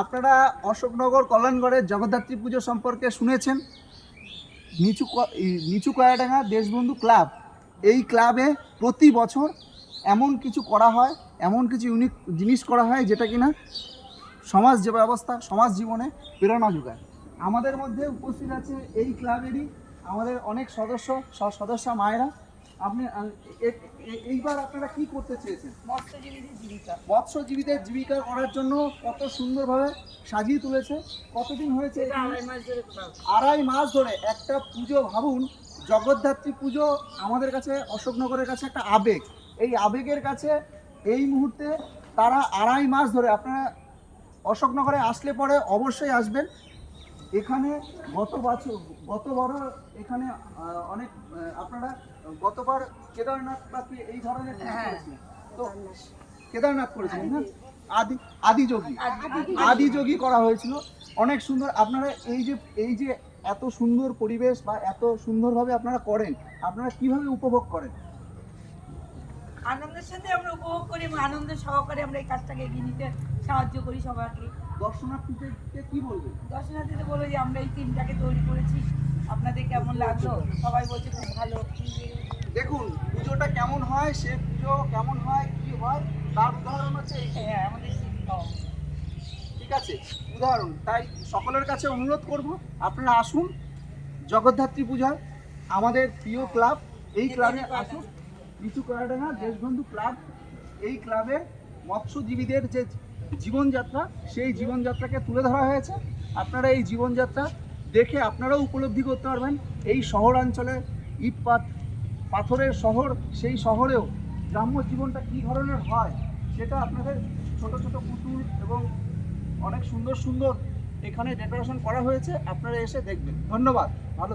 আপনারা অশোকনগর কল্যাণগড়ের জগদ্ধাত্রী পুজো সম্পর্কে শুনেছেন। নিচু কয়াডাঙ্গা দেশবন্ধু ক্লাব, এই ক্লাবে প্রতি বছর এমন কিছু করা হয়, এমন কিছু ইউনিক জিনিস করা হয় যেটা কিনা সমাজ ব্যবস্থা, সমাজ জীবনে প্রেরণা যোগায়। আমাদের মধ্যে উপস্থিত আছে এই ক্লাবেরই আমাদের অনেক সদস্য মায়েরা। আপনি এইবার আপনারা কি করতে চেয়েছেন? মৎস্যজীবীদের জীবিকা করার জন্য কত সুন্দরভাবে সাজিয়ে তুলেছে। কতদিন হয়েছে? 2.5 মাস ধরে একটা পুজো। ভাবুন, জগদ্ধাত্রী পুজো আমাদের কাছে, অশোকনগরের কাছে একটা আবেগ। এই আবেগের কাছে এই মুহূর্তে তারা 2.5 মাস ধরে, আপনারা অশোকনগরে আসলে পরে অবশ্যই আসবেন। এখানে গতবার এখানে অনেক আপনারা গতবার কেদারনাথ পাখি এই ধরনের তো কেদারনাথ করেছিলেন না, আদিযোগী করা হয়েছিল, অনেক সুন্দর। আপনারা এই যে এত সুন্দর পরিবেশ বা এত সুন্দরভাবে আপনারা করেন, আপনারা কিভাবে উপভোগ করেন? আনন্দের সাথে আমরা উপভোগ করি এবং আনন্দের সহকারে আমরা এই কাজটাকে এগিয়ে নিতে সাহায্য করি সবাইকে। দর্শনার্থীদেরকে কি বলবেন? দর্শনার্থীদের বলো যে আমরা এই টিমটাকে তৈরি করেছি, আপনাদের কেমন লাগলো? সবাই বলছে খুব ভালো। দেখুন পুজোটা কেমন হয়, সে পুজো কেমন হয়, কি হয় তার উদাহরণ হচ্ছে হ্যাঁ, আমাদের ঠিক আছে, উদাহরণ। তাই সকলের কাছে অনুরোধ করব, আপনারা আসুন জগদ্ধাত্রী পূজায় আমাদের প্রিয় ক্লাব, এই ক্লাবে আসুন। নিচু কয়াডাঙ্গা দেশবন্ধু ক্লাব, এই ক্লাবে মৎস্যজীবীদের যে জীবনযাত্রা, সেই জীবনযাত্রাকে তুলে ধরা হয়েছে। আপনারা এই জীবনযাত্রা দেখে আপনারাও উপলব্ধি করতে পারবেন এই শহরাঞ্চলে ইট পাথরের শহর, সেই শহরেও গ্রাম্য জীবনটা কী ধরনের হয় সেটা আপনাদের ছোট ছোট পুতুল এবং অনেক সুন্দর সুন্দর এখানে ডেকোরেশন করা হয়েছে, আপনারা এসে দেখবেন। ধন্যবাদ, ভালো থাকবেন।